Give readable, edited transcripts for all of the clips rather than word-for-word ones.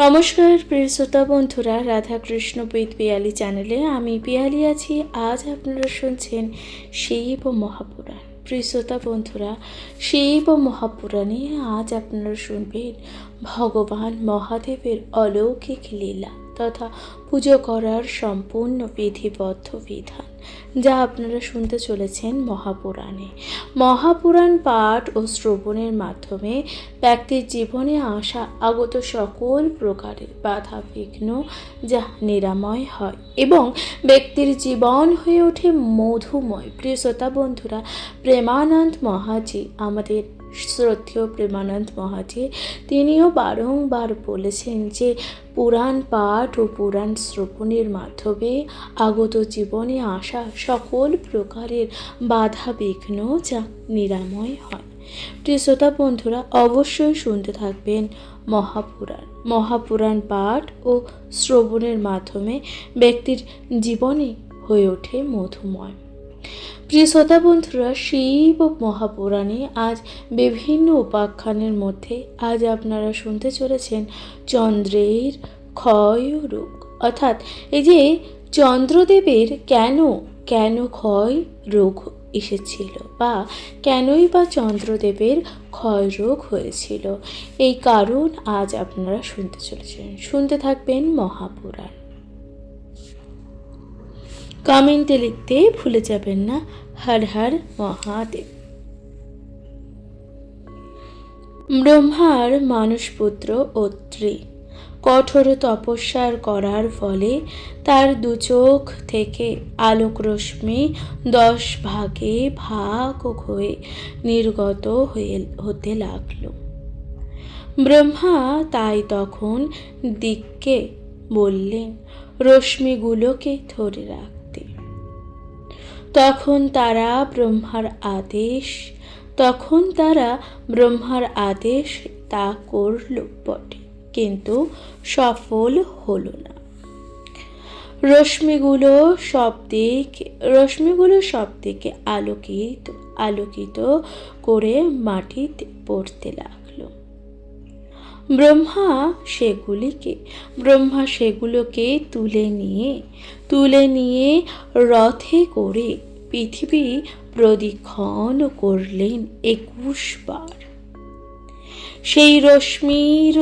নমস্কার প্রিয় শ্রোতা বন্ধুরা, রাধাকৃষ্ণ উইথ পিয়ালি চ্যানেলে আমি পিয়ালি আছি। আজ আপনারা শুনছেন শিব মহাপুরাণ। প্রিয় শ্রোতা বন্ধুরা, শিব মহাপুরাণে আজ আপনারা শুনবেন ভগবান মহাদেবের অলৌকিক লীলা তথা পুজো করার সম্পূর্ণ বিধিবদ্ধ বিধান, যা আপনারা শুনতে চলেছেন মহাপুরাণে। মহাপুরাণ পাঠ ও শ্রবণের মাধ্যমে ব্যক্তির জীবনে আসা আগত সকল প্রকারের বাধা বিঘ্ন যা নিরাময় হয় এবং ব্যক্তির জীবন হয়ে ওঠে মধুময়। প্রিয় শ্রোতা বন্ধুরা, প্রেমানন্দ মহাজি, আমাদের শ্রদ্ধেয় প্রেমানন্দ মহাজি, তিনিও বারংবার বলেছেন যে পুরাণ পাঠ ও পুরাণ শ্রবণের মাধ্যমে আগত জীবনে আসা সকল প্রকারের বাধা বিঘ্ন যা নিরাময় হয়। প্রিয় শ্রোতা বন্ধুরা, অবশ্যই শুনতে থাকবেন মহাপুরাণ পাঠ ও শ্রবণের মাধ্যমে ব্যক্তির জীবনে হয়ে ওঠে মধুময়। প্রিয় শ্রোতা বন্ধুরা, শিব মহাপুরাণে আজ বিভিন্ন উপাখ্যানের মধ্যে আজ আপনারা শুনতে চলেছেন চন্দ্রের ক্ষয় রোগ, অর্থাৎ এই যে চন্দ্রদেবের কেন ক্ষয় রোগ এসেছিল বা কেনই বা চন্দ্রদেবের ক্ষয় রোগ হয়েছিল, এই কারণ আজ আপনারা শুনতে চলেছেন। শুনতে থাকবেন মহাপুরাণ। কমেন্টে লিখতে ভুলে যাবেন না, হর হর মহাদেব। ব্রহ্মার মানসপুত্র অত্রি কঠোর তপস্যার করার ফলে তার দু চোখ থেকে আলোক রশ্মি 10 ভাগে ভাগ হয়ে নির্গত হতে লাগল। ব্রহ্মা তাই তখন দিককে বললেন রশ্মিগুলোকে ধরে রাখতে। তখন তারা ব্রহ্মার আদেশ তা করল বটে, কিন্তু সফল হলো না। রশ্মিগুলো সব দিকে আলোকিত করে মাটিতে পড়তে লাগলো। ব্রহ্মা সেগুলোকে তুলে নিয়ে রথে করে পৃথিবী প্রদক্ষিণ করলেন 21 বার। সেই রশ্মির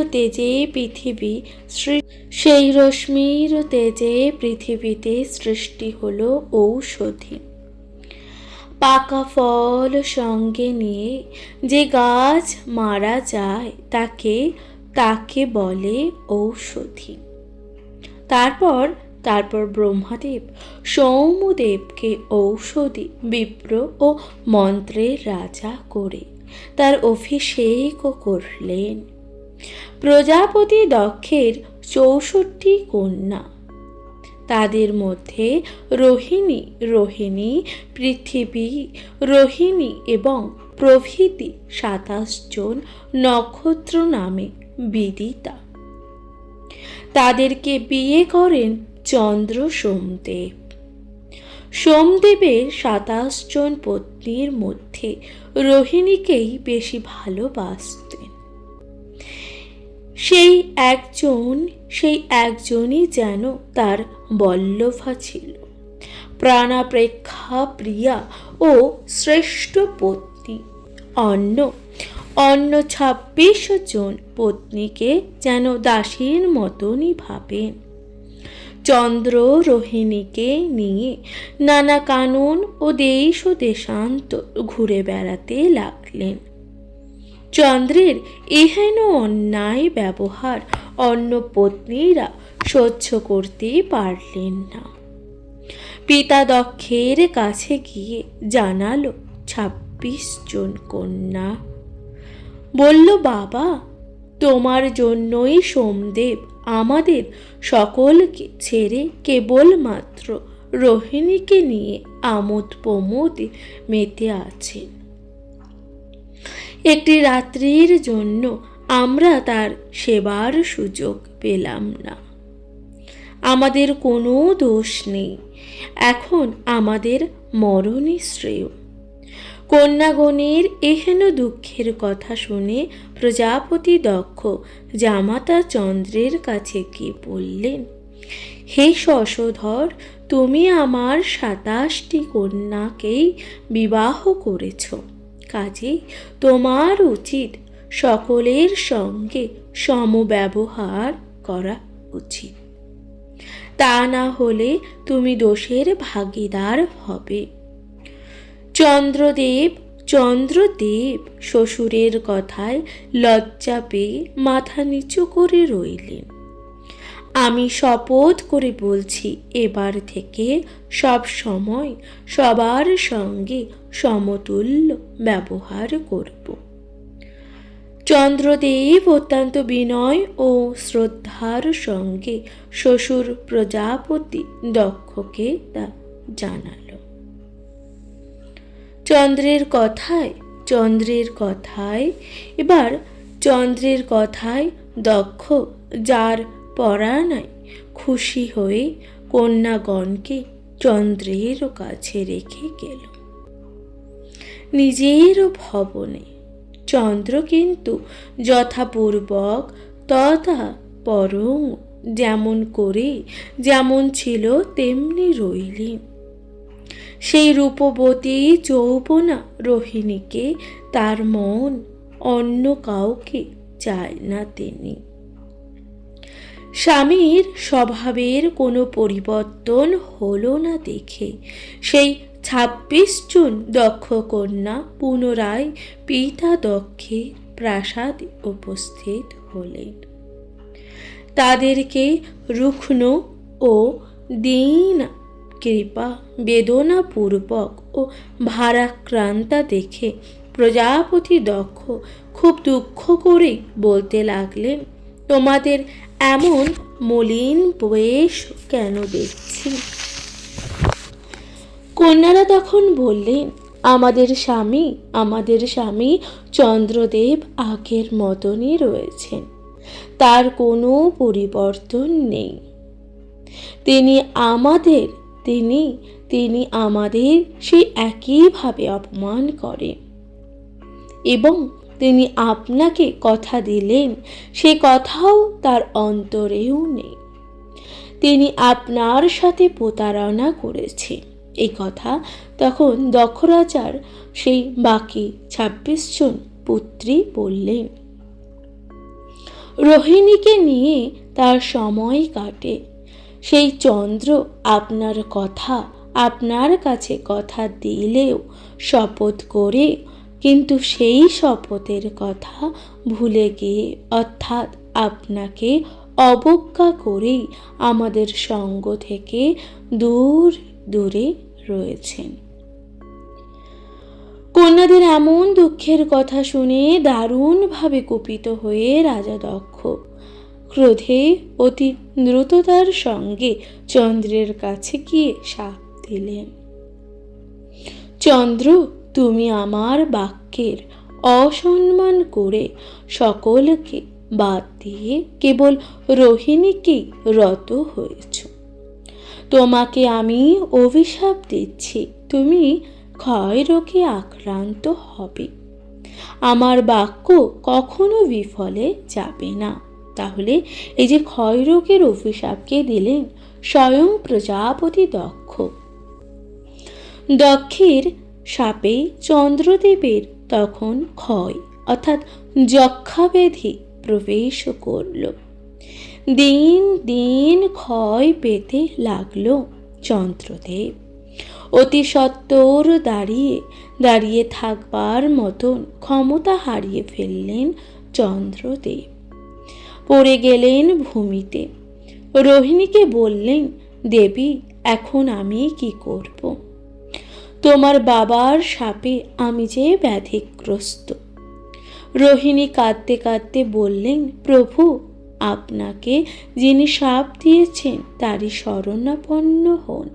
তেজে পৃথিবীতে সৃষ্টি হলো ঔষধি। পাকা ফল সঙ্গে নিয়ে যে গাছ মারা যায় তাকে বলে ঔষধি। তারপর ব্রহ্মাদেব সৌমদেবকে ঔষধি, বিপ্র ও মন্ত্রের রাজা করে তার অভিষেক করলেন। প্রজাপতি দক্ষের 64 কন্যা, তাদের মধ্যে রোহিণী এবং প্রভৃতি 27 জন নক্ষত্র নামে বিদিতা। তাদেরকে বিয়ে করেন চন্দ্র সোমদেব। সোমদেবের 27 জন পত্নীর মধ্যে রোহিণীকেই বেশি ভালোবাসতেন। সেই একজনই যেন তার বল্লভা ছিল, প্রাণাপেক্ষা প্রিয়া ও শ্রেষ্ঠ পত্নী। অন্য 26 জন পত্নীকে যেন দাসীর মতনই ভাবেন। চন্দ্র রোহিণীকে নিয়ে নানা কানন ও দেশান্তর ঘুরে বেড়াতে লাগলেন। চন্দ্রের এহেন অন্যায় ব্যবহার অন্য পত্নীরা সহ্য করতে পারলেন না। পিতা দক্ষের কাছে গিয়ে জানালো 26 জন কন্যা। বলল, বাবা, তোমার জন্যই সোমদেব আমাদের সকলকে ছেড়ে কেবলমাত্র রোহিণীকে নিয়ে আমোদ প্রমোদে মেতে আছেন। একটি রাত্রির জন্য আমরা তার সেবার সুযোগ পেলাম না। আমাদের কোনো দোষ নেই, এখন আমাদের মরণই শ্রেয়। কন্যাগণের এহেন দুঃখের কথা শুনে প্রজাপতি দক্ষ জামাতা চন্দ্রের কাছে গিয়ে বললেন, হে শশধর, তুমি আমার 27টি কন্যাকেই বিবাহ করেছ, কাজেই তোমার উচিত সকলের সঙ্গে সমব্যবহার করা উচিত। তা না হলে তুমি দোষের ভাগীদার হবে। চন্দ্রদেব শ্বশুরের কথায় লজ্জা পেয়ে মাথা নিচু করে রইলেন। আমি শপথ করে বলছি, এবার থেকে সব সময় সবার সঙ্গে সমতুল্য ব্যবহার করব। চন্দ্রদেব অত্যন্ত বিনয় ও শ্রদ্ধার সঙ্গে শ্বশুর প্রজাপতি দক্ষকে তা জানাল। চন্দ্রের কথায় দক্ষ যার পরাণায় খুশি হয়ে কন্যাগণকে চন্দ্রের কাছে রেখে গেল। নিজের ভবনে চন্দ্র কিন্তু যথাপূর্বক তথা পরং যেমন ছিল তেমনি রইলেন। সেই রূপবতী যৌবনা রোহিণীকে তার মন অন্য কাউকে চায় না। তিনি স্বামীর স্বভাবের কোনো পরিবর্তন হলো না দেখে সেই 26 জন দক্ষ কন্যা পুনরায় পিতা দক্ষের প্রাসাদে উপস্থিত হলেন। তাদেরকে রুগ্ন ও দীন কৃপা বেদনাপূর্বক ও ভারাক্রান্তা দেখে প্রজাপতি দক্ষ খুব দুঃখ করে বলতে লাগলেন, তোমাদের এমন মলিন বেশ কেন দেখছি? কন্যারা তখন বললেন, আমাদের স্বামী চন্দ্রদেব আগের মতনই রয়েছেন, তার কোনো পরিবর্তন নেই। তিনি আমাদের সেই একইভাবে অপমান করেন এবং তিনি আপনাকে কথা দিলেন সে কথাও তার অন্তরেও নেই। তিনি আপনার সাথে প্রতারণা করেছে। এই কথা তখন দক্ষ রাজার সেই বাকি 26 জন পুত্রী বললেন। রোহিণীকে নিয়ে তার সময় কাটে। সেই চন্দ্র আপনার কাছে কথা দিলেও শপথ করে, কিন্তু সেই শপথের কথা ভুলে গিয়ে অর্থাৎ আপনাকে অবজ্ঞা করেই আমাদের সঙ্গ থেকে দূরে রয়েছেন। কন্যাদের এমন দুঃখের কথা শুনে দারুণভাবে কুপিত হয়ে রাজা দক্ষ ক্রোধে অতি দ্রুততার সঙ্গে চন্দ্রের কাছে গিয়ে শাপ দিলেন। চন্দ্র, তুমি আমার বাক্যের অসম্মান করে সকলকে বাদ দিয়ে কেবল রোহিণীকেই রত হয়েছ। তোমাকে আমি অভিশাপ দিচ্ছি, তুমি ক্ষয়রোগে আক্রান্ত হবে। আমার বাক্য কখনো বিফলে যাবে না। তাহলে এই যে ক্ষয়রোগের অভিশাপকে দিলেন স্বয়ং প্রজাপতি দক্ষ। দক্ষের শাপে চন্দ্রদেবের তখন ক্ষয় অর্থাৎ যক্ষাব্যাধি প্রবেশ করল। দিন দিন ক্ষয় পেতে লাগল চন্দ্রদেব। অতি সত্বর দাঁড়িয়ে থাকবার মতন ক্ষমতা হারিয়ে ফেললেন চন্দ্রদেব। পড়ে গেলেন ভূমিতে। রোহিণীকে বললেন, দেবী, এখন আমি কি করব? তোমার বাবার শাপে আমি যে ব্যাধিগ্রস্ত। রোহিণী কাঁদতে কাঁদতে বললেন, প্রভু, আপনাকে যিনি শাপ দিয়েছেন তারই শরণাপন্ন হন।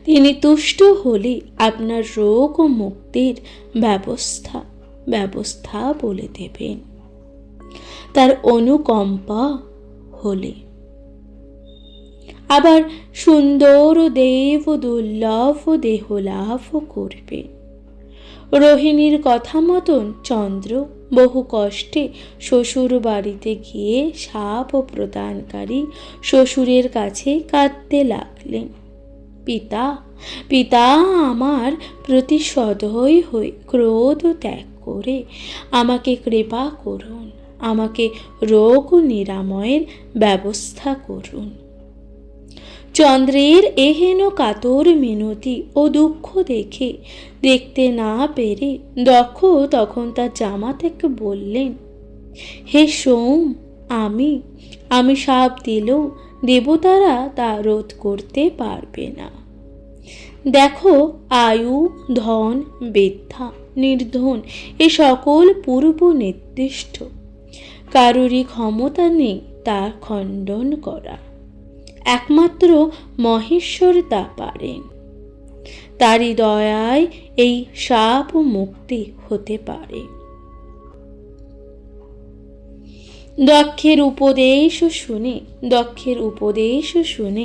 তিনি তুষ্ট হলে আপনার রোগ ও মুক্তির ব্যবস্থা বলে দেবেন। তার অনুকম্পা হলে আবার সুন্দর দেব দুর্লভ দেহ লাভ করবে। রোহিণীর কথা মতন চন্দ্র বহু কষ্টে শ্বশুর বাড়িতে গিয়ে শাপ প্রদানকারী শ্বশুরের কাছে কাঁদতে লাগলেন। পিতা, পিতা, আমার প্রতি সদয় হয়ে ক্রোধ ত্যাগ করে আমাকে কৃপা করুন, আমাকে রোগ নিরাময়ের ব্যবস্থা করুন। চন্দ্রের এহেন কাতর মিনতি ও দুঃখ দেখতে না পেরে দক্ষ তখন তার জামাতাকে বললেন, হে সোম, আমি শাপ দিলেও দেবতারা তা রোধ করতে পারবে না। দেখো, আয়ু, ধন, বিদ্যা, নির্ধন এ সকল পূর্ব নির্দিষ্ট, কারোরই ক্ষমতা নেই তা খণ্ডন করা। একমাত্র মহেশ্বর তা পারেন। তারই দয়ায় এই শাপ মুক্তি হতে পারে। দক্ষের উপদেশ শুনে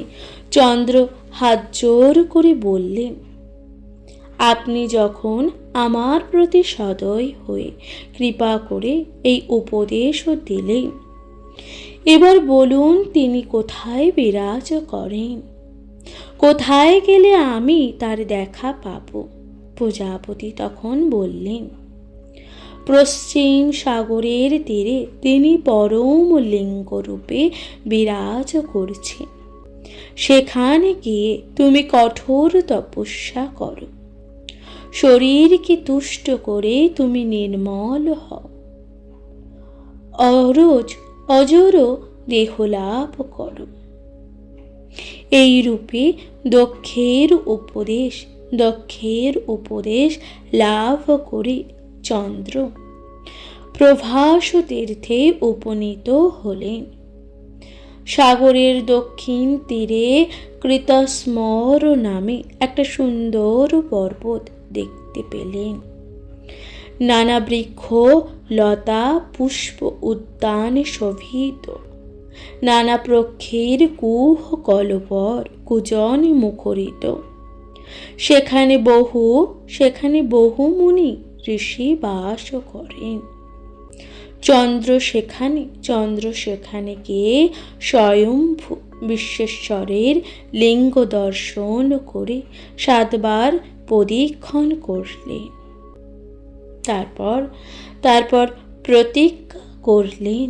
চন্দ্র হাত জোর করে বললেন, আপনি যখন আমার প্রতি সদয় হয়ে কৃপা করে এই উপদেশ দিলেন, এবার বলুন তিনি কোথায় বিরাজ করেন, কোথায় গেলে আমি তার দেখা পাব? প্রজাপতি তখন বললেন, পশ্চিম সাগরের তীরে তিনি পরম লিঙ্গরূপে বিরাজ করছেন। সেখানে গিয়ে তুমি কঠোর তপস্যা করো, শরীরকে তুষ্ট করে তুমি নির্মল হও, অজর দেহলাভ করো। এই রূপে দক্ষের উপদেশ লাভ করে চন্দ্র প্রভাস তীর্থে উপনীত হলেন। সাগরের দক্ষিণ তীরে কৃতস্মর নামে একটা সুন্দর পর্বত দেখতে পেলেন। নানা বৃক্ষ, লতা, পুষ্প উদ্যানে শোভিত, নানা পক্ষীর কুহ কলবর কুজনে মুখরিত। সেখানে বহু মুনি ঋষি বাস করেন। চন্দ্র সেখানে গিয়ে স্বয়ম্ভু বিশ্বেশ্বরের লিঙ্গ দর্শন করে 7 বার প্রদক্ষিণ করলেন। তারপর প্রতিজ্ঞা করলেন,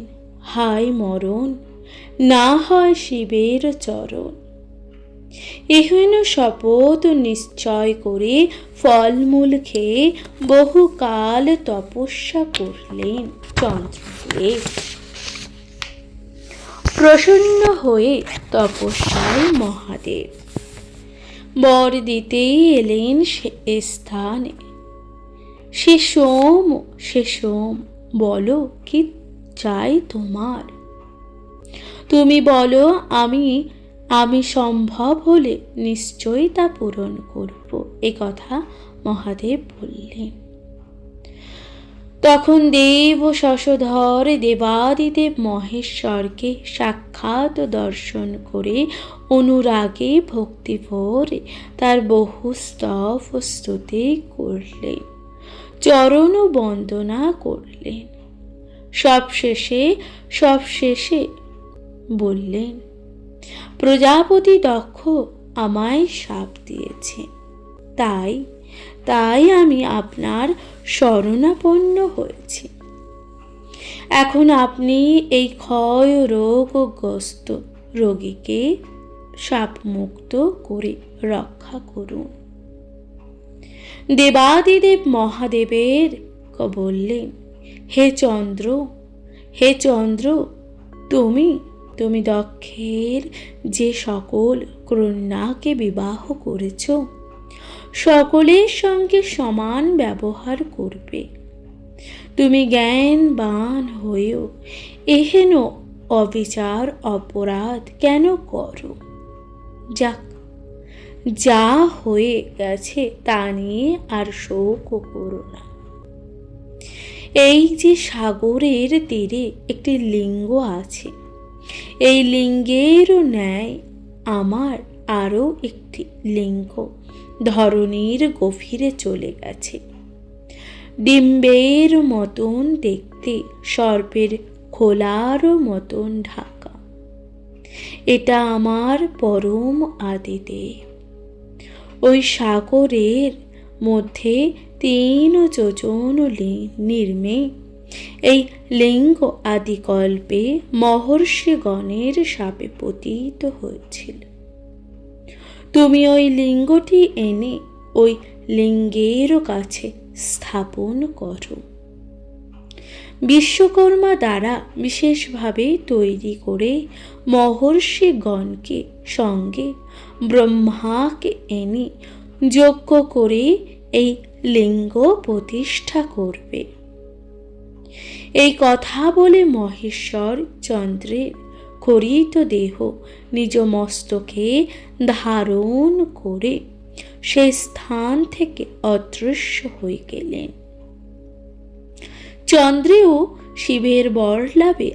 হায় মরণ, না হয় শিবের চরণ। এহেন শপথ নিশ্চয় করে ফলমূল খেয়ে বহুকাল তপস্যা করলেন চন্দ্রদেব। প্রসন্ন হয়ে তপস্যায় মহাদেব বর দিতেই এলেন সে স্থানে। সে সোম, বলো কি চাই তোমার? তুমি বলো, আমি সম্ভব হলে নিশ্চয়ই তা পূরণ করব। এ কথা মহাদেব বললেন। তখন দেব শশধর দেবাদিদেব মহেশ্বরকে সাক্ষাৎ দর্শন করে অনুরাগে ভক্তি ভরে তার বহু স্তব স্তুতি করলেন, চরণ বন্দনা করলেন। সবশেষে বললেন, প্রজাপতি দক্ষ আমায় শাপ দিয়েছে, তাই আমি আপনার শরণাপন্ন হয়েছি। এখন আপনি এই ক্ষয় রোগগ্রস্ত রোগীকে শাপমুক্ত করে রক্ষা করুন। দেবাদিদেব মহাদেবের বললেন, হে চন্দ্র, তুমি দক্ষের যে সকল কন্যাকে বিবাহ করেছ, সকলের সঙ্গে সমান ব্যবহার করবে। তুমি জ্ঞানবান হয়েও এহেন অবিচার অপরাধ কেন করো? যা হয়ে গেছে তা নিয়ে আর শোক করো না। এই যে সাগরের তীরে একটি লিঙ্গ আছে, এই লিঙ্গের ন্যায় আমার আরও একটি লিঙ্গ ধরণীর গভীরে চলে গেছে। ডিম্বের মতন দেখতে, সর্পের খোলার মতন ঢাকা। এটা আমার পরম আদিদেব। ওই সাগরের মধ্যে 3 যোজন নির্মে এই লিঙ্গ আদিকল্পে মহর্ষিগণের শাপে পতিত হয়েছিল। তুমি ওই লিঙ্গটি এনে ওই লিঙ্গের কাছে স্থাপন করো। বিশ্বকর্মা দ্বারা বিশেষভাবে তৈরি করে মহর্ষিগণকে সঙ্গে ব্রহ্মাকে এনে যজ্ঞ করে এই লিঙ্গ প্রতিষ্ঠা করবে। এই কথা বলে মহেশ্বর চন্দ্রের খরিত দেহ নিজ মস্তকে ধারণ করে সে স্থান থেকে অদৃশ্য হয়ে গেলেন। চন্দ্রেও শিবের বর লাভে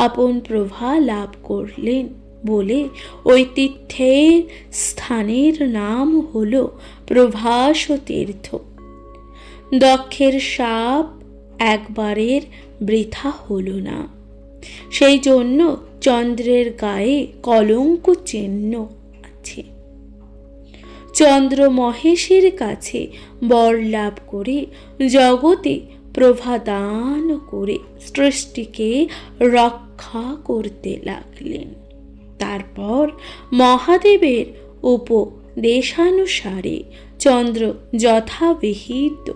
আপন প্রভা লাভ করলেন বলে ওই তীর্থের স্থানের নাম হল প্রভাস তীর্থ। দক্ষের শাপ একবারের বৃথা হল না, সেই জন্য চন্দ্রের গায়ে কলঙ্ক চিহ্ন আছে। চন্দ্র মহেশের কাছে বর লাভ করে জগতে প্রভা দান করে সৃষ্টিকে রক্ষা করতে লাগলেন। তারপর মহাদেবের উপদেশানুসারে চন্দ্র যথাবিহিত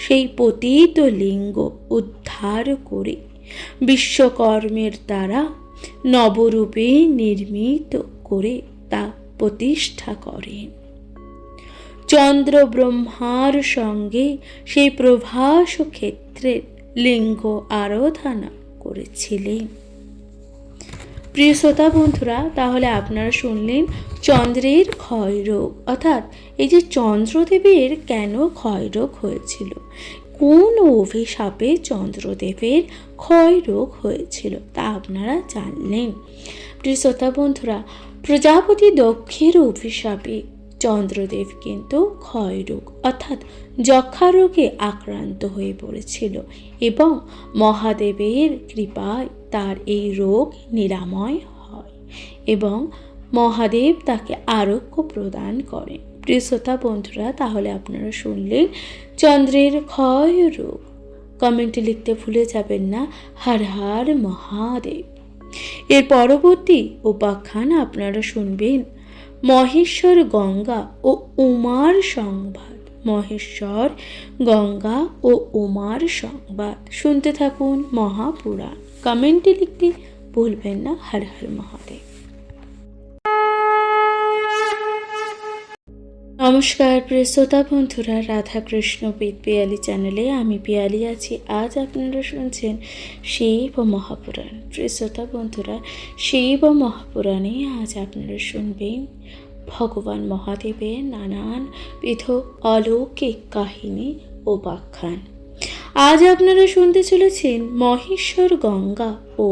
সেই পতিত লিঙ্গ উদ্ধার করে বিশ্বকর্মের দ্বারা নবরূপে নির্মিত করে তা প্রতিষ্ঠা করেন। চন্দ্র ব্রহ্মার সঙ্গে সেই প্রভাস ক্ষেত্রের লিঙ্গ আরাধনা করেছিলেন। প্রিয় শ্রোতা বন্ধুরা, তাহলে আপনারা শুনলেন চন্দ্রের ক্ষয়রোগ, অর্থাৎ এই যে চন্দ্রদেবের কেন ক্ষয়রোগ হয়েছিল, কোন অভিশাপে চন্দ্রদেবের ক্ষয়রোগ হয়েছিল তা আপনারা জানলেন। প্রিয় শ্রোতা বন্ধুরা, প্রজাপতি দক্ষের অভিশাপে চন্দ্রদেব কিন্তু ক্ষয়রোগ অর্থাৎ যক্ষা রোগে আক্রান্ত হয়ে পড়েছিল এবং মহাদেবের কৃপায় তার এই রোগ নিরাময় হয় এবং মহাদেব তাকে আরোগ্য প্রদান করেন। প্রিয় শ্রোতা বন্ধুরা, তাহলে আপনারা শুনলেন চন্দ্রের ক্ষয় রোগ। কমেন্টে লিখতে ভুলে যাবেন না হর হর মহাদেব। এর পরবর্তী উপাখ্যান আপনারা শুনবেন মহেশ্বর গঙ্গা ও উমার সংবাদ। মহেশ্বর গঙ্গা ও উমার সংবাদ শুনতে থাকুন মহাপুরাণ। কমেন্টে লিখতে ভুলবেন না হর হর মহাদেব। নমস্কার প্রিয় শ্রোতা বন্ধুরা, রাধাকৃষ্ণ বিদ পিয়ালি চ্যানেলে আমি পিয়ালি আছি। আজ আপনারা শুনছেন শিব মহাপুরাণ। প্রিয় শ্রোতা বন্ধুরা, শিব মহাপুরাণে আজ আপনারা শুনবেন ভগবান মহাদেবের নানানবিধ অলৌকিক কাহিনী ও উপাখ্যান। আজ আপনারা শুনতে চলেছেন মহেশ্বর গঙ্গা ও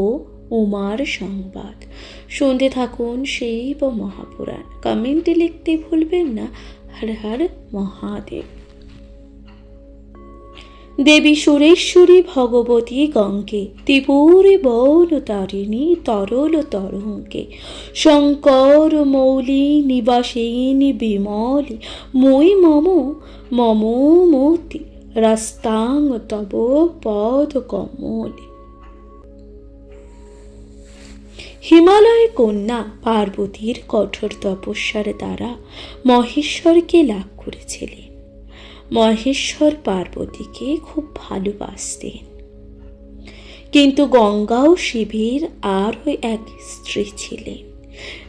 উমার সংবাদ। শুনতে থাকুন শিব মহাপুরাণ। কমেন্টে লিখতে ভুলবেন না হর হর মহাদেব। দেবী সুরেশ্বরী ভগবতী গঙ্গে ত্রিপুরে বল তারিণী তরল তরঙ্গে শঙ্কর মৌলি নিবাসিনী বিমলি মই মম মম মতি রাস্তাং তব পদ কমলে। হিমালয় কন্যা পার্বতীর কঠোর তপস্যার দ্বারা মহেশ্বরকে লাভ করেছিলেন। মহেশ্বর পার্বতীকে খুব ভালোবাসতেন, কিন্তু গঙ্গাও শিবের আরও এক স্ত্রী ছিলেন।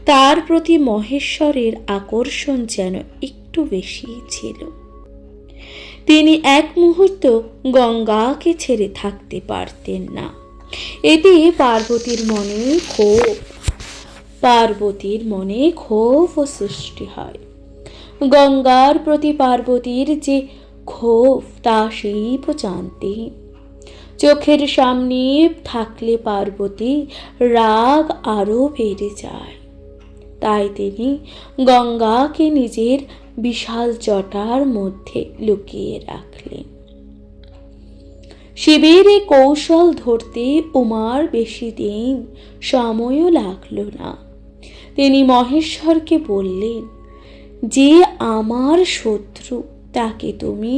তার প্রতি মহেশ্বরের আকর্ষণ যেন একটু বেশি ছিল। তিনি এক মুহূর্ত গঙ্গাকে ছেড়ে থাকতে পারতেন না। এতে পার্বতীর মনে ক্ষোভ সৃষ্টি হয়। গঙ্গার প্রতি পার্বতীর যে ক্ষোভ তা শিব জানতেন। চোখের সামনে থাকলে পার্বতী রাগ আরো বেড়ে যায়। তাই তিনি গঙ্গাকে নিজের বিশাল জটার মধ্যে লুকিয়ে রাখলেন। শিবের এই কৌশল ধরতে উমার বেশি দিন সময়ও লাগলো না। তিনি মহেশ্বরকে বললেন, যে আমার শত্রু তাকে তুমি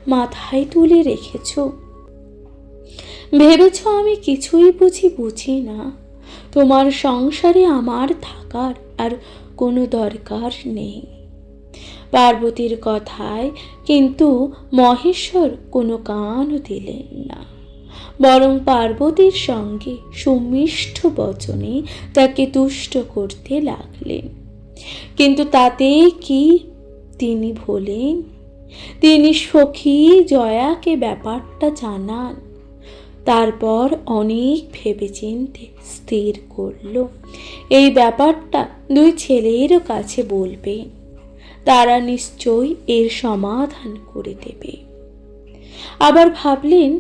মাথায় তুলে রেখেছ, ভেবেছ আমি কিছুই বুঝি না। তোমার সংসারে আমার থাকার আর কোনো দরকার নেই। পার্বতীর কথায় কিন্তু মহেশ্বর কোনো কানও দিলেন না, বরং পার্বতীর সঙ্গে সুমিষ্ঠ বচনে তাকে তুষ্ট করতে লাগলেন। কিন্তু তাতে কি তিনি ভোলেন? তিনি সখী জয়াকে ব্যাপারটা জানান। তারপর অনেক ভেবেচিন্তে স্থির করল এই ব্যাপারটা দুই ছেলেরও কাছে বলবেন, তারা নিশ্চয়ই এর সমাধান করে দেবে। আবার ভাবলেন,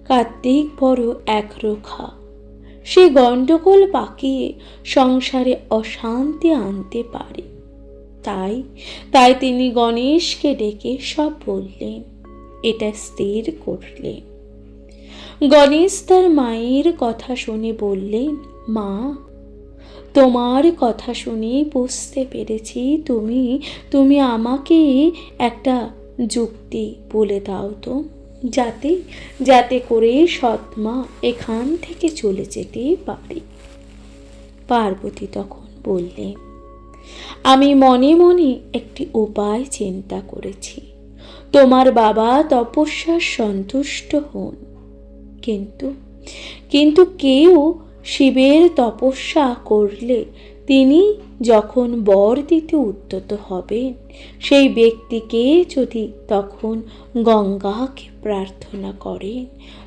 কার্তিক বড় একরোখা, সে গণ্ডগোল পাকিয়ে সংসারে অশান্তি আনতে পারে। তাই তিনি গণেশকে ডেকে সব বললেন, এটা স্থির করলেন। গণেশ তার মায়ের কথা শুনে বললেন, মা, তোমার কথা শুনে বুঝতে পেরেছি তুমি আমাকে একটা যুক্তি বলে দাও তো, যাতে করে সৎমা এখান থেকে চলে যেতে পারে। পার্বতী তখন বললেন, আমি মনে মনে একটি উপায় চিন্তা করেছি। তোমার বাবা তপস্যার সন্তুষ্ট হন, কিন্তু কেউ শিবের তপস্যা করলে তিনি যখন বর দিতে উদ্যত হবেন, সেই ব্যক্তিকে যদি তখন গঙ্গাকে প্রার্থনা করেন,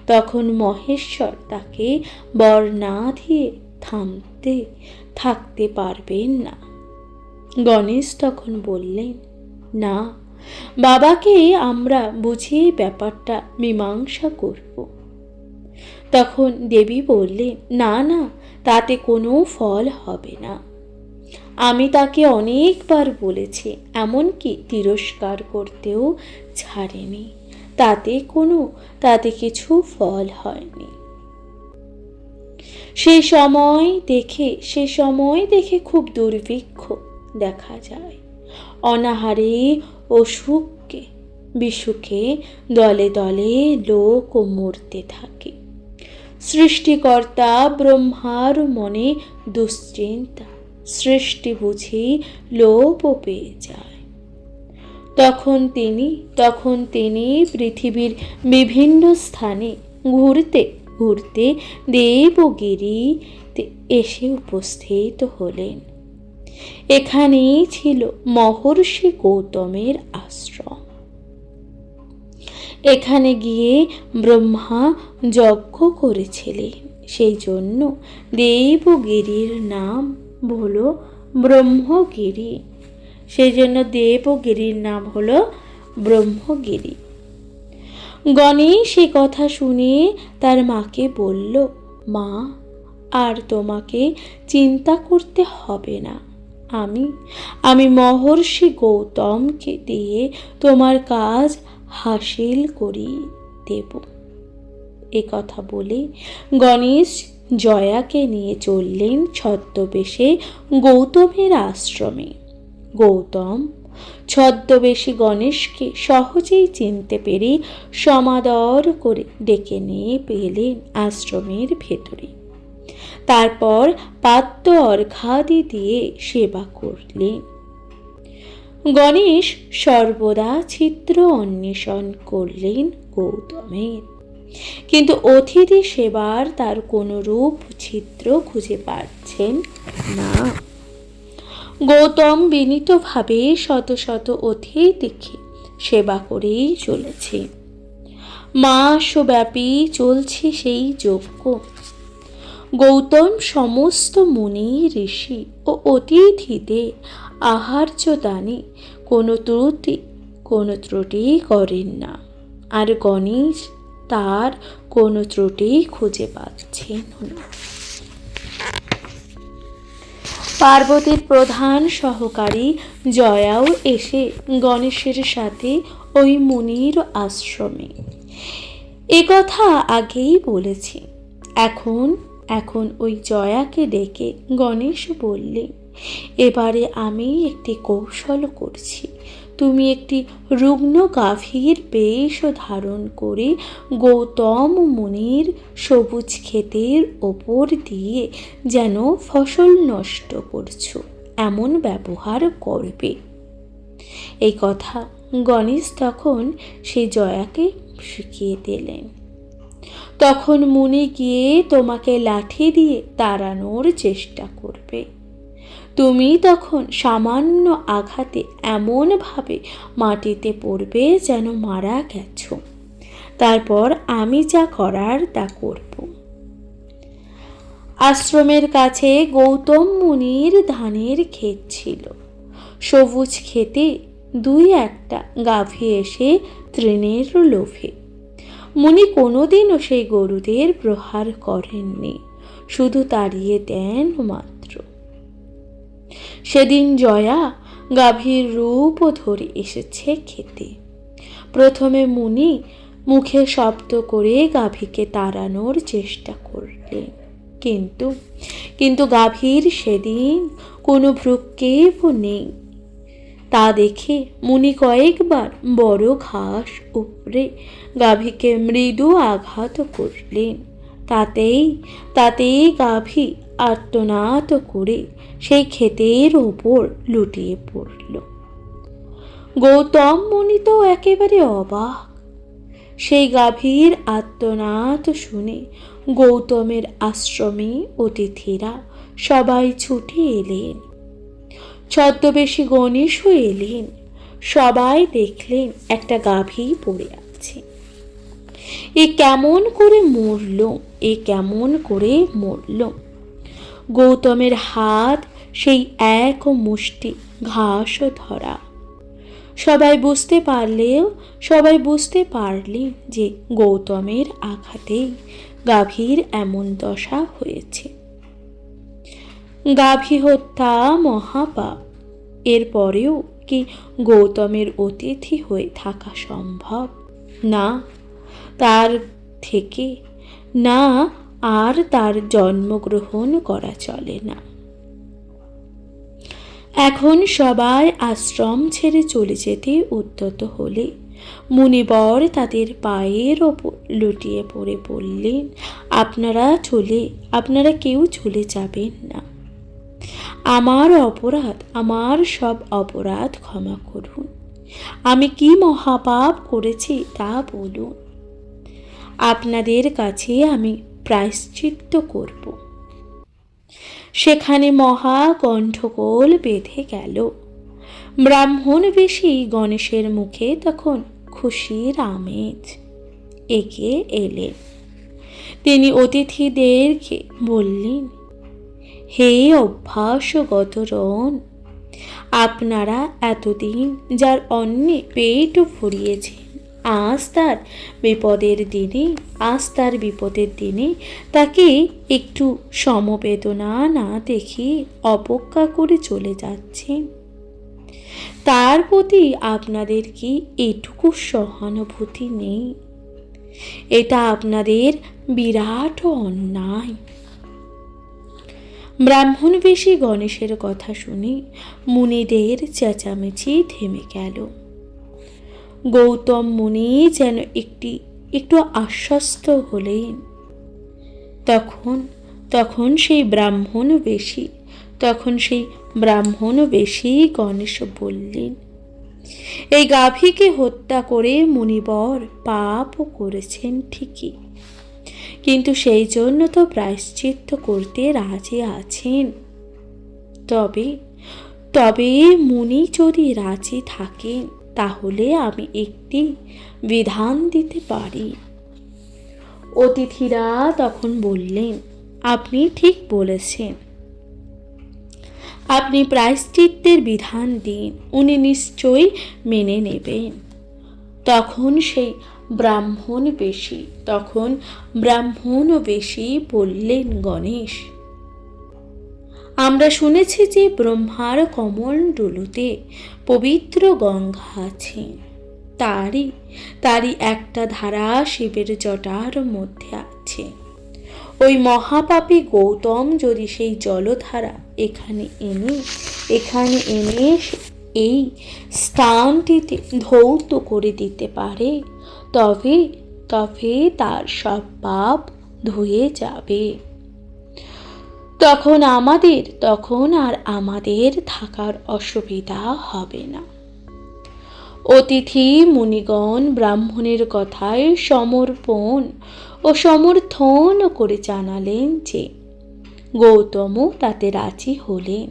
তখন মহেশ্বর তাকে বর না দিয়ে থাকতে পারবেন না। গণেশ তখন বললেন, না, বাবাকে আমরা বুঝিয়ে ব্যাপারটা মীমাংসা করব। তখন দেবী বললেন, না, তাতে কোনো ফল হবে না। আমি তাকে অনেকবার বলেছি, এমনকি তিরস্কার করতেও ছাড়েনি, তাতে কিছু ফল হয়নি। সে সময় দেখে খুব দুর্ভিক্ষ দেখা যায়। অনাহারে অসুখে বিসুখে দলে দলে লোক মরতে থাকে। সৃষ্টিকর্তা ব্রহ্মার মনে দুশ্চিন্তা, সৃষ্টি বুঝি লোপ পেয়ে যায়। তখন তিনি পৃথিবীর বিভিন্ন স্থানে ঘুরতে দেবগিরিতে এসে উপস্থিত হলেন। এখানেই ছিল মহর্ষি গৌতমের আশ্রম। এখানে গিয়ে ব্রহ্মা যজ্ঞ করেছিলেন, সেই জন্য দেবগিরির নাম হলো ব্রহ্মগিরি। গণেশ সে কথা শুনে তার মাকে বলল, মা, আর তোমাকে চিন্তা করতে হবে না। আমি মহর্ষি গৌতমকে দিয়ে তোমার কাজ হাসিল করিয়ে দেব। এ কথা বলে গণেশ জয়াকে নিয়ে চললেন ছদ্মবেশে গৌতমের আশ্রমে। গৌতম ছদ্মবেশী গণেশকে সহজেই চিনতে পেরে সমাদর করে ডেকে নিয়ে পেলেন আশ্রমের ভেতরে। তারপর পাত্র অর্ঘ্যাদি দিয়ে সেবা করলেন। গণেশ সর্বদা ছিদ্র অন্বেষণ করলেন গৌতমের, কিন্তু অতিথি সেবার তার কোনো রূপ ছিদ্র খুঁজে পাচ্ছেন না। গৌতম বিনীতভাবে শত শত অতিথিকে সেবা করেই চলেছে। মাসব্যাপী চলছে সেই যজ্ঞ। গৌতম সমস্ত মুনি ঋষি ও অতিথিদের আহার্য দানে কোনো ত্রুটি করেন না, আর গণেশ তার কোনো ত্রুটি খুঁজে পাচ্ছেন না। পার্বতীর প্রধান সহকারী জয়াও এসে গণেশের সাথে ওই মুনির আশ্রমে। কথা আগেই বলেছি। এখন এখন ওই জয়াকে ডেকে গণেশ বললে, এবারে আমি একটি কৌশল করছি। তুমি একটি রুগ্ন গাভীর বেশ ধারণ করে গৌতম মুনির সবুজ ক্ষেতের ওপর দিয়ে যেন ফসল নষ্ট করছো এমন ব্যবহার করবে। এই কথা গণেশ তখন সেই জয়াকে শিখিয়ে দিলেন। তখন মুনি গিয়ে তোমাকে লাঠি দিয়ে তাড়ানোর চেষ্টা করবে। তুমি তখন সামান্য আঘাতে এমনভাবে মাটিতে পড়বে যেন মারা গেছো। তারপর আমি যা করার তা করব। আশ্রমের কাছে গৌতম মুনির ধানের ক্ষেত ছিল। সবুজ ক্ষেতে দুই একটা গাভী এসে তৃণের লোভে। মুনি কোনোদিনও সেই গরুদের প্রহার করেননি, শুধু তাড়িয়ে দেন মাত্র। সেদিন জয়া গাভীর রূপ ধরে এসেছে খেতে। প্রথমে মুনি মুখে শব্দ করে গাভীকে তাড়ানোর চেষ্টা করলেন, কিন্তু গাভীর সেদিন কোনো ভ্রুক্ষেপ নেই। তা দেখে মুনি কয়েকবার বড় ঘাস উপড়ে গাভীকে মৃদু আঘাত করলেন। তাতেই গাভী আর্তনাদ করে সেই ক্ষেতের ওপর লুটিয়ে পড়ল। গৌতম মুনি তো একেবারে অবাক। সেই গাভীর আর্তনাদ শুনে গৌতমের আশ্রমে অতিথিরা সবাই ছুটে এলেন। ছদ্মবেশী গণেশও এলেন। সবাই দেখলেন একটা গাভী পড়ে আছে। এ কেমন করে মরল? গৌতমের হাত সেই এক মুষ্টি ঘাস ধরা। সবাই বুঝতে পারলেন যে গৌতমের আঘাতেই গাভীর এমন দশা হয়েছে। গাভী হত্যা মহাপাপ। এরপরেও কি গৌতমের অতিথি হয়ে থাকা সম্ভব? না, তার জন্মগ্রহণ করা চলে না। এখন সবাই আশ্রম ছেড়ে চলে যেতে উদ্যত হলে মুনিবর তাদের পায়ের ওপর লুটিয়ে পড়ে বললেন, আপনারা কেউ চলে যাবেন না। আমার সব অপরাধ ক্ষমা করুন। আমি কি মহাপাপ করেছি তা বলুন। আপনাদের কাছে আমি প্রায়শ্চিত্ত করব। সেখানে মহা গণ্ডগোল বেঁধে গেল। ব্রাহ্মণ বেশি গণেশের মুখে তখন খুশির আমেজ। এগিয়ে এলেন। তিনি অতিথিদেরকে বললেন, হে অভ্যাসগতগণ, আপনারা এতদিন যার অন্নে পেট ভরিয়েছেন, আজ তার বিপদের দিনে তাকে একটু সমবেদনা না দেখিয়ে অবজ্ঞা করে চলে যাচ্ছেন। তার প্রতি আপনাদের কি এটুকু সহানুভূতি নেই? এটা আপনাদের বিরাট অন্যায়। ব্রাহ্মণবেশী গণেশের কথা শুনে মুনিদের চেঁচামেচি থেমে গেল। গৌতম মুনি যেন একটু আশ্বস্ত হলেন। তখন সেই ব্রাহ্মণবেশী গণেশ বললেন, এই গাভীকে হত্যা করে মুনিবর পাপ করেছেন ঠিকই, কিন্তু সেই জন্য তো প্রায়শ্চিত্ত করতে রাজি আছেন। তবে মুনি যদি রাজি থাকেন তাহলে আমি একটি বিধান দিতে পারি। অতিথিরা তখন বললেন, আপনি ঠিক বলেছেন, আপনি প্রায়শ্চিত্তের বিধান দিন, উনি নিশ্চয়ই মেনে নেবেন। তখন ব্রাহ্মণবেশী বললেন, গণেশ, আমরা শুনেছি যে ব্রহ্মার কমণ্ডলুতে পবিত্র গঙ্গা আছে। তারই একটা ধারা শিবের জটার মধ্যে আছে। ওই মহাপাপী গৌতম যদি সেই জলধারা এখানে এনে এই স্থানটিতে ধৌত করে দিতে পারে, তবে তার সব পাপ ধুয়ে যাবে। তখন আর আমাদের থাকার অসুবিধা হবে না। অতিথি মুনিগণ ব্রাহ্মণের কথায় সমর্থন করে জানালেন যে গৌতমও তাতে রাজি হলেন।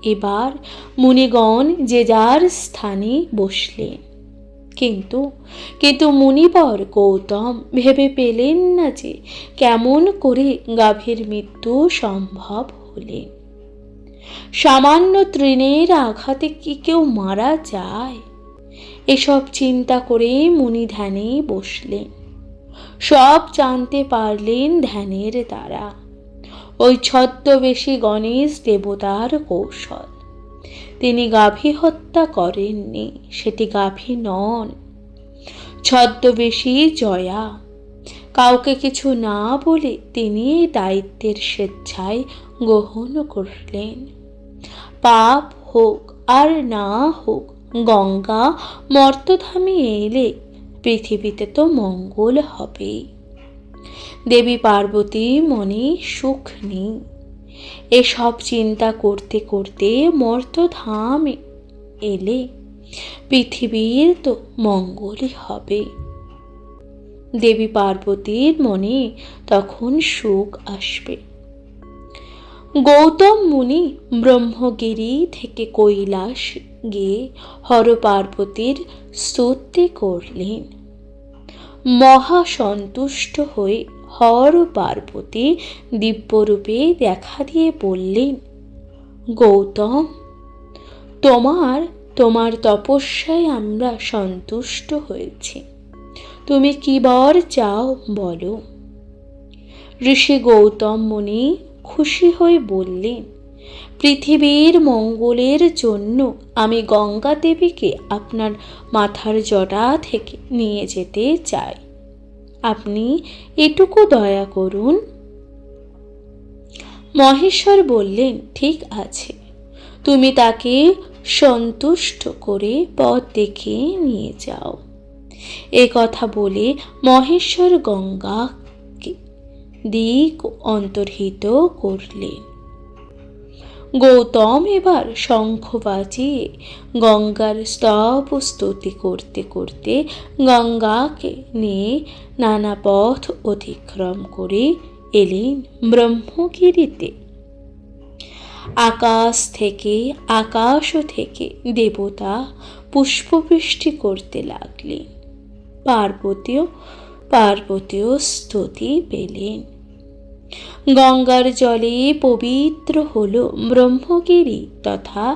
এবার মুনিগণ যে যার স্থানে বসলেন, কিন্তু মুনিবর গৌতম ভেবে পেলেন না যে কেমন করে গাভীর মৃত্যু সম্ভব হলে। সামান্য তৃণের আঘাতে কি কেউ মারা যায়? এসব চিন্তা করে মুনি ধ্যানে বসলেন। সব জানতে পারলেন ধ্যানের দ্বারা। ওই ছদ্মবেশী গণেশ দেবতার কৌশল। তিনি গাভী হত্যা করেননি, সেটি গাভী নন, ছদ্মবেশী জয়া। কাউকে কিছু না বলে তিনি দায়িত্বের স্বেচ্ছায় গ্রহণ করলেন। পাপ হোক আর না হোক, গঙ্গা মর্তধামে এলে পৃথিবীতে তো মঙ্গল হবে। দেবী পার্বতী মনে সুখ নেই। এসব চিন্তা করতে করতে মর্তধামে এলে পৃথিবীর তো মঙ্গলই হবে। দেবী পার্বতীর মনে তখন সুখ আসবে। গৌতম মুনি ব্রহ্মগিরি থেকে কৈলাস গিয়ে হর পার্বতীর স্তুতি করলেন। মহা সন্তুষ্ট হয়ে হর পার্বতী দিব্যরূপে দেখা দিয়ে বললেন, গৌতম, তোমার তপস্যায় আমরা সন্তুষ্ট হয়েছি। তুমি কি বর চাও বলো। ঋষি গৌতম মুনি খুশি হয়ে বললেন, পৃথিবীর মঙ্গলের জন্য আমি গঙ্গা দেবীকে আপনার মাথার জটা থেকে নিয়ে যেতে চাই। আপনি এটুকু দয়া করুন। মহেশ্বর বললেন, ঠিক আছে, তুমি তাকে সন্তুষ্ট করে পথ দেখিয়ে নিয়ে যাও। এ কথা বলে মহেশ্বর গঙ্গাকে দিক অন্তর্হিত করলেন। গৌতম এবার শঙ্খ বাজিয়ে গঙ্গার স্তব স্তুতি করতে করতে গঙ্গাকে নিয়ে নানা পথ অতিক্রম করে এলেন ব্রহ্মগিরিতে। আকাশ থেকে দেবতা পুষ্পবৃষ্টি করতে লাগলেন। পার্বতীও স্তুতি পেলেন। গঙ্গার জলে পবিত্র হল ব্রহ্মগিরি তথা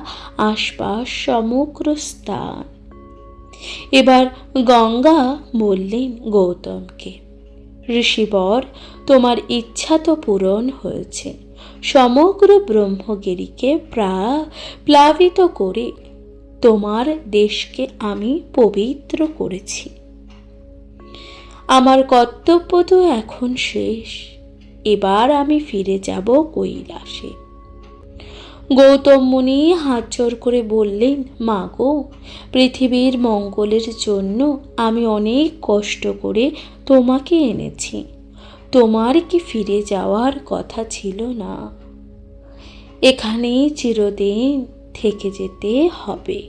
আশপাশ সমগ্র স্থান। এবার গঙ্গা বললেন গৌতমকে, ঋষিবর, তোমার ইচ্ছা তো পূরণ হয়েছে। সমগ্র ব্রহ্মগিরিকে প্লাবিত করে তোমার দেশকে আমি পবিত্র করেছি। আমার কর্তব্য তো এখন শেষ। এবার আমি ফিরে যাব কৈলাসে। গৌতম মুনি হাত জোড় করে বললেন, মা গো, পৃথিবীর মঙ্গলের জন্য আমি অনেক কষ্ট করে তোমাকে এনেছি। তোমার কি ফিরে যাওয়ার কথা ছিল না? এখানেই চিরদিন থেকে যেতে হবে।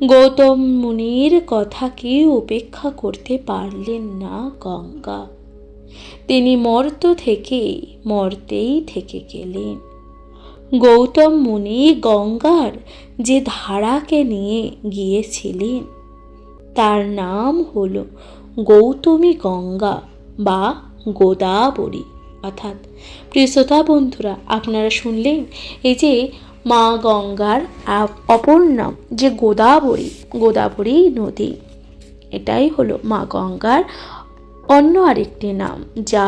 গৌতম মুনির কথা কি উপেক্ষা করতে পারলেন না গঙ্গা। তিনি মর্তেই থেকে গেলেন। গৌতম মুনি গঙ্গার যে ধারাকে নিয়ে গিয়েছিলেন তার নাম হল গৌতমী গঙ্গা বা গোদাবরী। অর্থাৎ প্রিয় শ্রোতা বন্ধুরা, আপনারা শুনলেন এই যে মা গঙ্গার অপর নাম যে গোদাবরী নদী, এটাই হলো মা গঙ্গার অন্য আরেকটি নাম, যা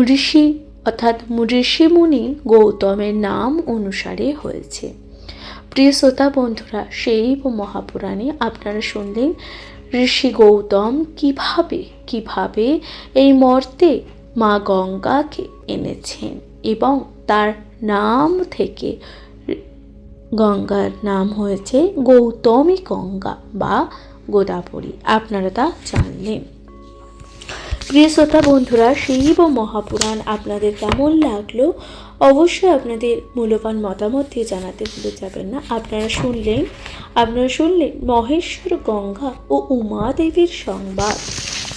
ঋষি অর্থাৎ ঋষিমুনি গৌতমের নাম অনুসারে হয়েছে। প্রিয় শ্রোতা বন্ধুরা, সেই মহাপুরাণে আপনারা শুনলেন ঋষি গৌতম কিভাবে এই মর্তে মা গঙ্গাকে এনেছেন এবং তার নাম থেকে গঙ্গার নাম হয়েছে গৌতমী গঙ্গা বা গোদাবরী। আপনারা তা জানলেন। প্রিয় শ্রোতা বন্ধুরা, শিব মহাপুরাণ আপনাদের কেমন লাগলো অবশ্যই আপনাদের মূল্যবান মতামত দিয়ে জানাতে ভুলে যাবেন না। আপনারা শুনলেন মহেশ্বর, গঙ্গা ও উমা দেবীর সংবাদ।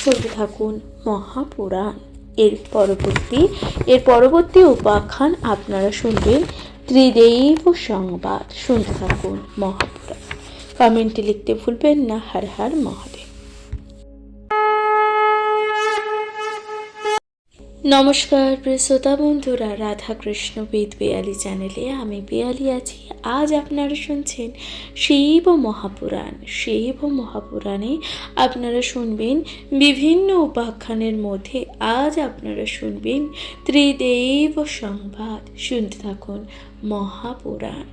শুনতে থাকুন মহাপুরাণ। এর পরবর্তী উপাখ্যান আপনারা শুনবেন ত্রিদেব সংবাদ। শুনতে থাকুন মহাপুরাণ। কমেন্টে লিখতে ভুলবেন না। হর হর মহাদেব। নমস্কার প্রিয় শ্রোতা বন্ধুরা, রাধাকৃষ্ণ বেদ বেয়ালি চ্যানেলে আমি বেয়ালি আছি। আজ আপনারা শুনছেন শিব মহাপুরাণে আপনারা শুনবেন বিভিন্ন উপাখ্যানের মধ্যে আজ আপনারা শুনবেন ত্রিদেব সংবাদ। শুনতে থাকুন মহাপুরাণ।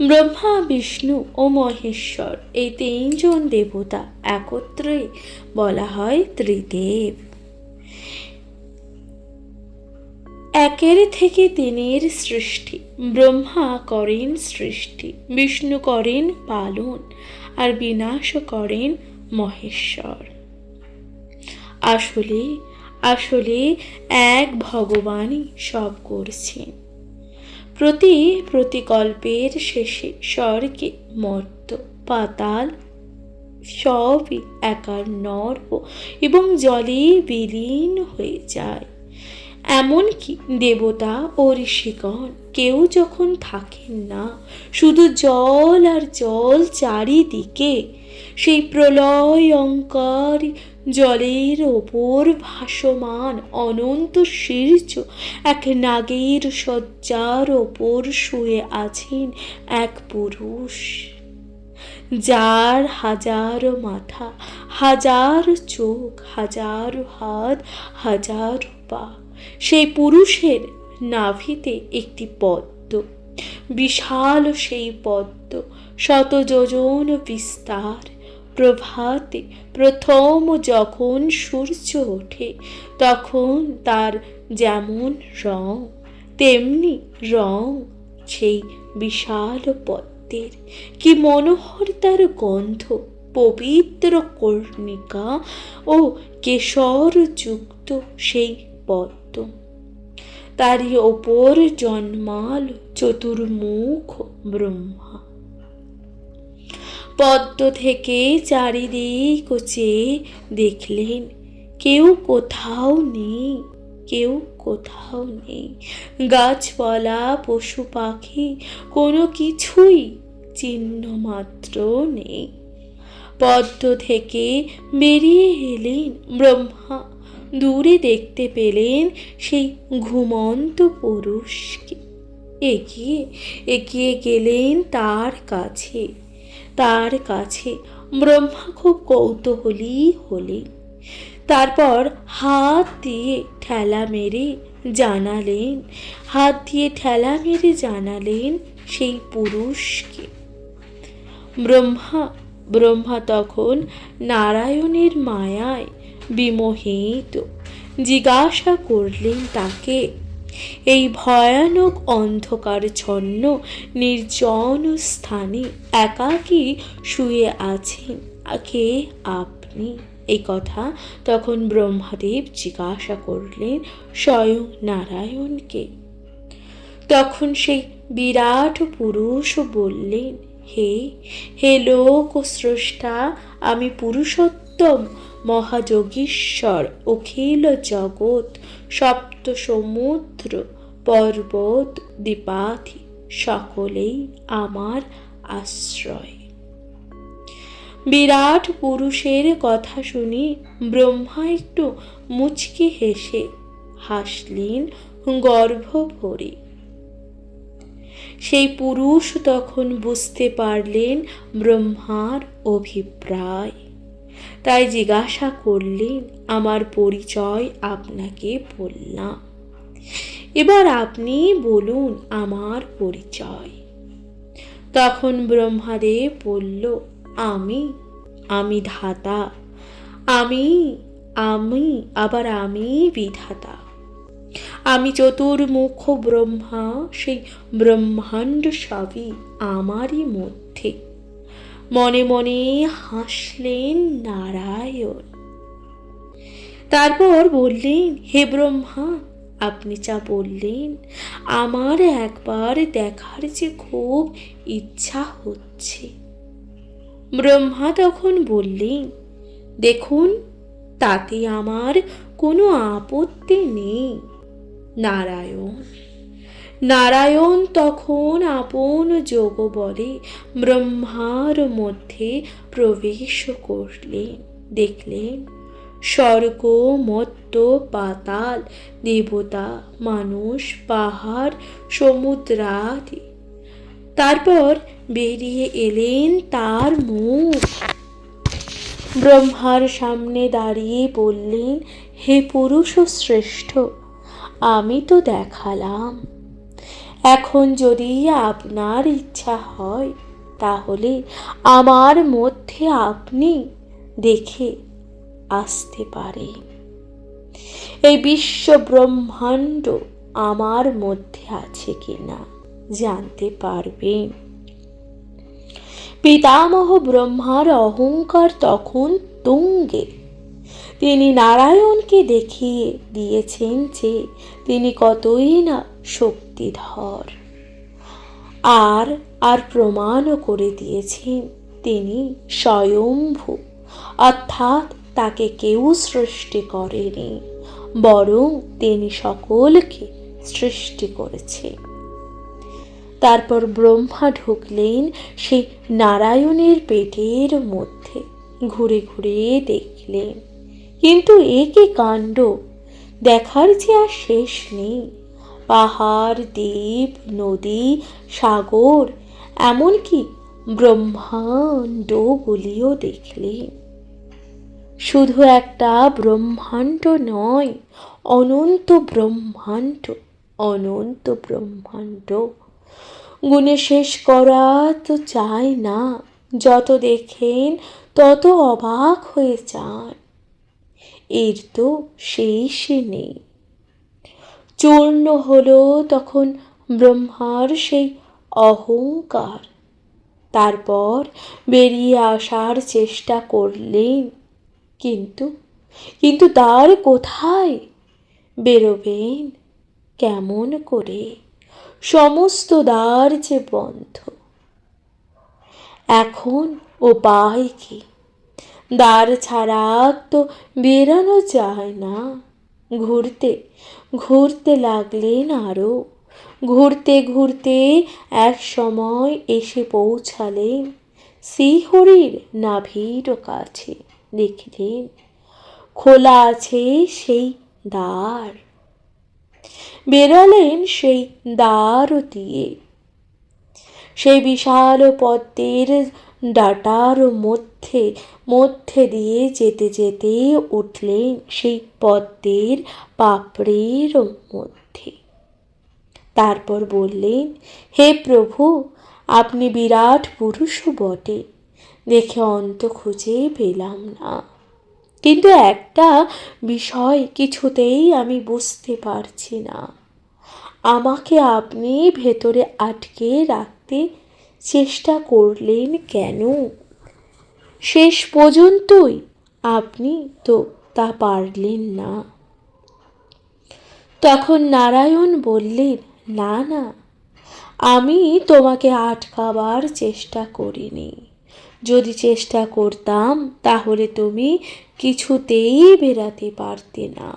ব্রহ্মা, বিষ্ণু ও মহেশ্বর এই তিনজন দেবতা একত্রে বলা হয় ত্রিদেব। একের থেকে তিনের সৃষ্টি। ব্রহ্মা করেন সৃষ্টি, বিষ্ণু করেন পালন, আর বিনাশ করেন মহেশ্বর। আসলে এক ভগবানই সব করছেন। প্রতিকল্পের শেষে স্বর্গে, মর্ত্য, পাতাল সবই একার নর্ক এবং জলে বিলীন হয়ে যায়। এমনকি দেবতা ও ঋষিগণ কেউ যখন থাকেন না, শুধু জল আর জল চারিদিকে, সেই প্রলয়ঙ্কার জলের ওপর ভাসমান অনন্ত শীর্ষ এক নাগের শয্যার ওপর শুয়ে আছেন এক পুরুষ, যার হাজারো মাথা, হাজার চোখ, হাজারো হাত, হাজারো পা। সেই পুরুষের নাভিতে একটি পদ্ম, বিশাল সেই পদ্ম, শত যোজন বিস্তার। প্রভাতে প্রথম যখন সূর্য ওঠে তখন তার যেমন রং তেমনি রং সেই বিশাল পদ্মের। কি মনোহর তার গন্ধ, পবিত্র কর্ণিকা ও কেশর যুক্ত সেই পদ্ম। তারই ওপর জন্মাল চতুর্মুখ ব্রহ্মা। পদ্ম থেকে চারিদিক চেয়ে দেখলেন কেউ কোথাও নেই। গাছপালা, পশু পাখি কোনো কিছুই চিহ্ন মাত্র নেই। পদ্ম থেকে বেরিয়ে এলেন ব্রহ্মা। দূরে দেখতে পেলেন সেই ঘুমন্ত পুরুষকে। এগিয়ে গেলেন তার কাছে। ব্রহ্মা খুব কৌতূহলী হলেন। তারপর হাত দিয়ে ঠেলা মেরে জানালেন সেই পুরুষকে। ব্রহ্মা তখন নারায়ণের মায়ায় বিমোহিত জিজ্ঞাসা করলেন তাকে, এই ভয়ানক অন্ধকারচ্ছন্ন নির্জন স্থানে একাকী শুয়ে আছেন কে আপনি? এই কথা তখন ব্রহ্মদেব জিজ্ঞাসা করলেন স্বয়ং নারায়ণকে। তখন সেই বিরাট পুরুষ বললেন, হে লোক স্রষ্টা, আমি পুরুষোত্তম মহাযোগীশ্বর। অখিল জগৎ, সপ্ত সমুদ্র, পর্বত, দ্বীপাধি সকলেই আমার আশ্রয়। বিরাট পুরুষের কথা শুনি ব্রহ্মা একটু মুচকি হাসলেন গর্ভ ভরে। সেই পুরুষ তখন বুঝতে পারলেন ব্রহ্মার অভিপ্রায়। তাই জিজ্ঞাসা করলেন, আমার পরিচয় আপনাকে বললাম, এবার আপনি বলুন আমার পরিচয়। তখন ব্রহ্মাদেব বলল, আমি আমি ধাতা, আমি আমি আবার আমি বিধাতা, আমি চতুর্মুখ ব্রহ্মা, সেই ব্রহ্মাণ্ড সবই আমারই মধ্যে। মনে মনে হাসলেন নারায়ণ। তারপর বললেন, হে ব্রহ্মা, আপনি যা বললেন আমার একবার দেখার যে খুব ইচ্ছা হচ্ছে। ব্রহ্মা তখন বললেন, দেখুন, তাতে আমার কোনো আপত্তি নেই। নারায়ণ নারায়ণ তখন আপন যোগ বলে ব্রহ্মার মধ্যে প্রবেশ করলেন। দেখলেন স্বর্গ, মর্ত্য, পাতাল, দেবতা, মানুষ, পাহাড়, সমুদ্রাদি। তারপর বেরিয়ে এলেন তার মুখ। ব্রহ্মার সামনে দাঁড়িয়ে বললেন, হে পুরুষ শ্রেষ্ঠ, আমি তো দেখালাম, এখন যদি আপনার ইচ্ছা হয় তাহলে আমার মধ্যে আপনি দেখে আসতে পারে। এই বিশ্ব ব্রহ্মাণ্ড আমার মধ্যে আছে কিনা জানতে পারবেন। পিতামহ ব্রহ্মার অহংকার তখন তুঙ্গে। তিনি নারায়ণকে দেখিয়ে দিয়েছেন যে তিনি কতই না শক্তিধর, আর আর প্রমাণও করে দিয়েছেন তিনি স্বয়ম্ভু, অর্থাৎ তাকে কেউ সৃষ্টি করেনি, বরং তিনি সকলকে সৃষ্টি করেছে। তারপর ব্রহ্মা ঢুকলেন সেই নারায়ণের পেটের মধ্যে, ঘুরে ঘুরে দেখলেন, কিন্তু এ কি কাণ্ড! দেখার যে আর শেষ নেই। পাহাড়, দ্বীপ, নদী, সাগর, এমনকি ব্রহ্মাণ্ড বলিও দেখলেন। শুধু একটা ব্রহ্মাণ্ড নয়, অনন্ত ব্রহ্মাণ্ড, অনন্ত ব্রহ্মাণ্ড। গুণে শেষ করা তো চায় না, যত দেখেন তত অবাক হয়ে যান, এর তো শেষ নেই। চূর্ণ হলো তখন ব্রহ্মার সেই অহংকার। তারপর বেরিয়ে আসার চেষ্টা করলেন, কিন্তু কিন্তু দ্বার কোথায়? বেরোবেন কেমন করে? সমস্ত দ্বার যে বন্ধ। এখন উপায় কি? দ্বার ছাড়া তো বেরানো যায় না। ঘুরতে ঘুরতে লাগলেন আরো। ঘুরতে ঘুরতে এক সময় এসে পৌঁছালেন শ্রীহরির নাভির কাছে। দেখলেন খোলা আছে সেই দ্বার। বেরোলেন সেই দ্বার দিয়ে। সেই বিশাল পদ্মের ডাটার মধ্যে মধ্যে দিয়ে যেতে যেতে উঠলেন সেই পদ্মের পাপড়ির মধ্যে। তারপর বললেন, হে প্রভু, আপনি বিরাট পুরুষও বটে, দেখে অন্ত খুঁজে পেলাম না, কিন্তু একটা বিষয় কিছুতেই আমি বুঝতে পারছি না। আমাকে আপনি ভেতরে আটকে রাখতে চেষ্টা করলেন কেন? শেষ পর্যন্তই আপনি তো তা পারলেন না। তখন নারায়ণ বললেন, না না, আমি তোমাকে আটকাবার চেষ্টা করিনি। যদি চেষ্টা করতাম তাহলে তুমি কিছুতেই বেরাতে পারতে না।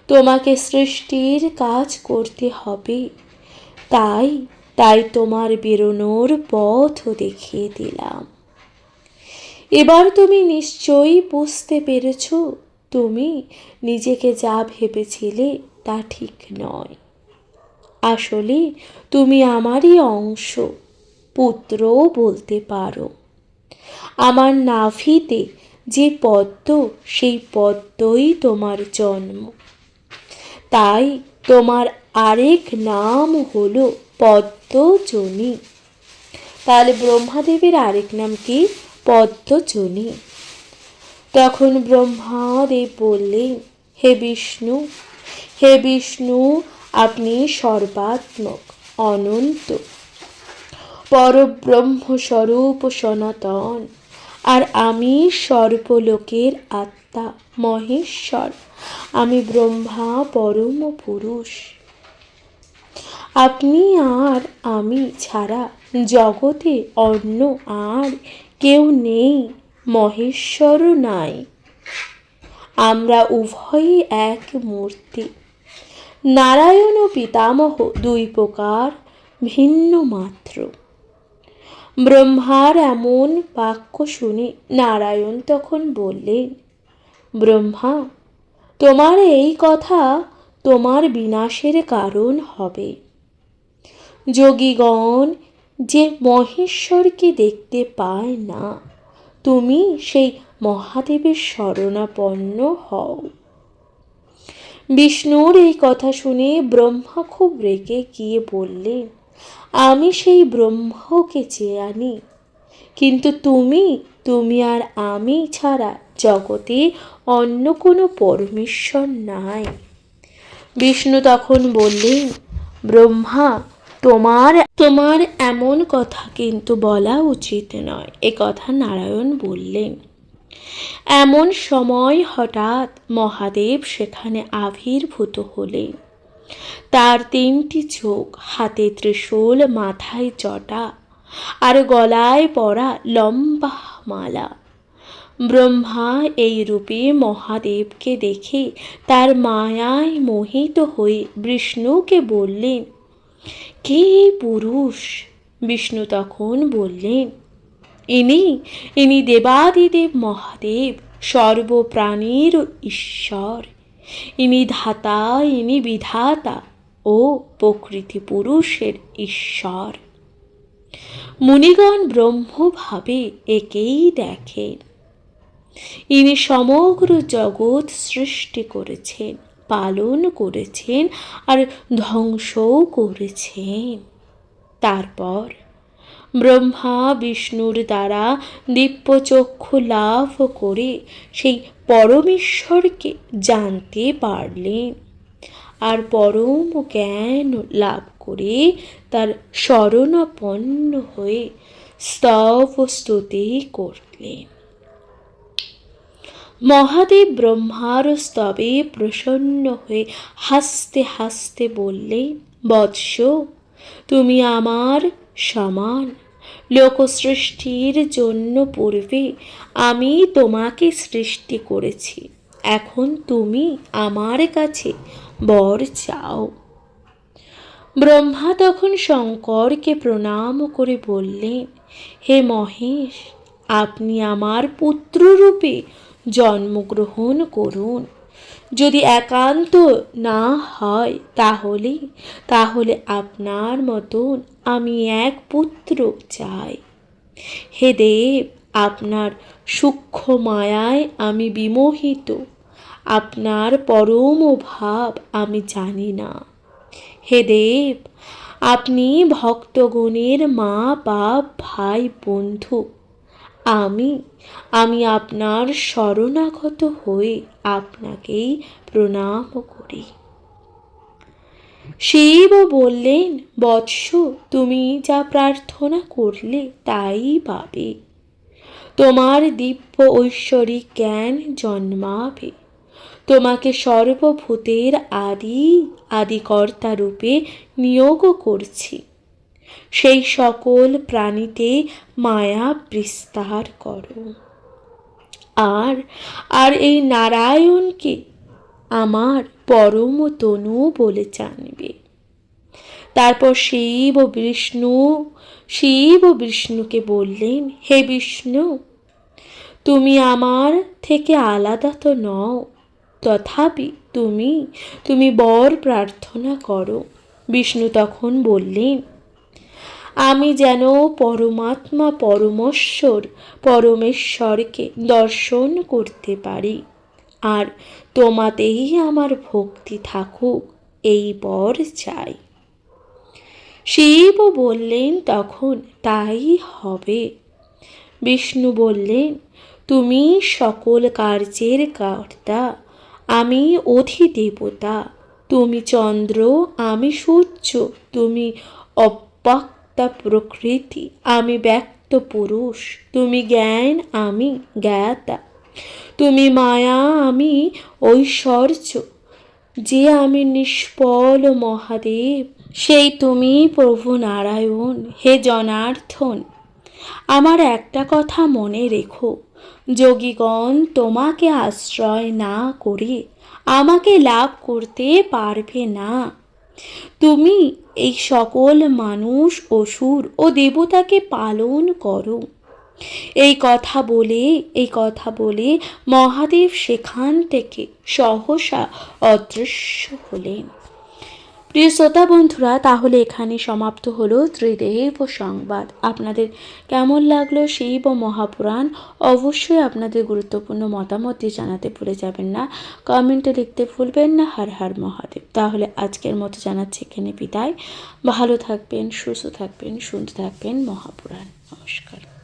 তোমাকে সৃষ্টির কাজ করতে হবে, তাই তাই তোমার বেরোনোর পথ দেখিয়ে দিলাম। এবার তুমি নিশ্চয়ই বুঝতে পেরেছ তুমি নিজেকে যা ভেবেছিলে তা ঠিক নয়। আসলে তুমি আমারই অংশ, পুত্র বলতে পারো। আমার নাভিতে যে পদ্ম, সেই পদ্মই তোমার জন্ম। তাই তোমার আরেক নাম হলো পদ্মজনী। তাহলে ব্রহ্মাদেবের আরেক নাম কি? পদ্মজনী। তখন ব্রহ্মাদেব বললেন, হে বিষ্ণু, হে বিষ্ণু, আপনি সর্বাত্মক, অনন্ত, পরব্রহ্মস্বরূপ সনাতন, আর আমি সর্বলোকের আত্মা, মহেশ্বর, আমি ব্রহ্মা, পরম পুরুষ। আপনি আর আমি ছাড়া জগতে অন্য আর কেউ নেই, মহেশ্বরও নাই। আমরা উভয়ই এক মূর্তি। নারায়ণ ও পিতামহ দুই প্রকার, ভিন্ন মাত্র। ব্রহ্মার এমন বাক্য শুনে নারায়ণ তখন বললেন, ব্রহ্মা, তোমার এই কথা তোমার বিনাশের কারণ হবে। যোগীগণ যে মহেশ্বরকে দেখতে পায় না, তুমি সেই মহাদেবের শরণাপন্ন হও। বিষ্ণুর এই কথা শুনে ব্রহ্মা খুব রেগে গিয়ে বললেন, আমি সেই ব্রহ্মকে জানি, কিন্তু তুমি আর আমি ছাড়া জগতে অন্য কোনো পরমেশ্বর নাই। বিষ্ণু তখন বললেন, ব্রহ্মা, তোমার এমন কথা কিন্তু বলা উচিত নয়। এ কথা নারায়ণ বললেন। এমন সময় হঠাৎ মহাদেব সেখানে আবির্ভূত হলেন। তার 3টি চোখ, হাতে ত্রিশূল, মাথায় জটা, আর গলায় পরা লম্বা মালা। ব্রহ্মা এই রূপে মহাদেবকে দেখে তার মায়ায় মোহিত হয়ে বিষ্ণুকে বললেন, কে পুরুষ? বিষ্ণু তখন বললেন, ইনি দেবাদিদেব মহাদেব, সর্বপ্রাণীর ঈশ্বর। ইনি ধাতা, ইনি বিধাতা ও প্রকৃতি পুরুষের ঈশ্বর। মুনিগণ ব্রহ্মভাবে একেই দেখেন। ইনি সমগ্র জগৎ সৃষ্টি করেছেন, পালন করেছেন আর ধ্বংসও করেছেন। তারপর ব্রহ্মা বিষ্ণুর দ্বারা দিব্যচক্ষু লাভ করে সেই পরমেশ্বরকে জানতে পারলেন, আর পরম জ্ঞান লাভ করে তার শরণাপন্ন হয়ে স্তব স্তুতি করলেন। মহাদেব ব্রহ্মার স্তবে প্রসন্ন হয়ে হাসতে হাসতে বললেন, বৎস, তুমি আমার সমান। লোক সৃষ্টির জন্য পূর্বে আমি তোমাকে সৃষ্টি করেছি, এখন তুমি আমার কাছে বর চাও। ব্রহ্মা তখন শঙ্করকে প্রণাম করে বললেন, হে মহেশ, আপনি আমার পুত্ররূপে জন্মগ্রহণ করুন। যদি একান্ত না হয় তাহলে আপনার মতন আমি এক পুত্র চাই। হে দেব, আপনার সূক্ষ্ম মায়ায় আমি বিমোহিত, আপনার পরম ভাব আমি জানি না। হে দেব, আপনি ভক্তগণের মা, বাপ, ভাই, বন্ধু। আমি আপনার শরণাগত হয়ে আপনাকেই প্রণাম করি। শিব বললেন, বৎস, তুমি যা প্রার্থনা করলে তাই পাবে। তোমার দিব্য ঐশ্বরিক জ্ঞান জন্মাবে। তোমাকে সর্বভূতের আদিকর্তা রূপে নিয়োগ করছি। সেই সকল প্রাণীতে মায়া বিস্তার করো, আর এই নারায়ণকে আমার পরম তনু বলে জানবে। তারপর শিব বিষ্ণুকে বললেন, হে বিষ্ণু, তুমি আমার থেকে আলাদা তো নও, তথাপি তুমি বর প্রার্থনা করো। বিষ্ণু তখন বললেন, আমি যেন পরমাত্মা পরমেশ্বরকে দর্শন করতে পারি, আর তোমাতেই আমার ভক্তি থাকুক, এই বর চাই। শিব বললেন তখন, তাই হবে। বিষ্ণু বললেন, তুমি সকল কার্যের কর্তা, আমি অধিদেবতা। তুমি চন্দ্র, আমি সূর্য। তুমি অব্যক্তা প্রকৃতি, আমি ব্যক্ত পুরুষ। তুমি জ্ঞান, আমি জ্ঞাতা। তুমি মায়া, আমি ঐশ্বর্য। যে আমি নিষ্ফল মহাদেব, সেই তুমি প্রভু নারায়ণ। হে জনার্দন, আমার একটা কথা মনে রেখো, যোগীগণ তোমাকে আশ্রয় না করে আমাকে লাভ করতে পারবে না। তুমি এই সকল মানুষ, অসুর ও দেবতাকে পালন করো। এই কথা বলে মহাদেব সেখান থেকে সহসা অদৃশ্য হলেন। প্রিয় শ্রোতা বন্ধুরা, তাহলে এখানে সমাপ্ত হলো ত্রিদেব সংবাদ। আপনাদের কেমন লাগলো শিব মহাপুরাণ? অবশ্যই আপনাদের গুরুত্বপূর্ণ মতামত জানাতে ভুলে যাবেন না, কমেন্টে লিখতে ভুলবেন না। হর হর মহাদেব। তাহলে আজকের মতো জানাচ্ছি এখানে বিদায়। ভালো থাকবেন, সুস্থ থাকবেন, শুনতে থাকবেন মহাপুরাণ। নমস্কার।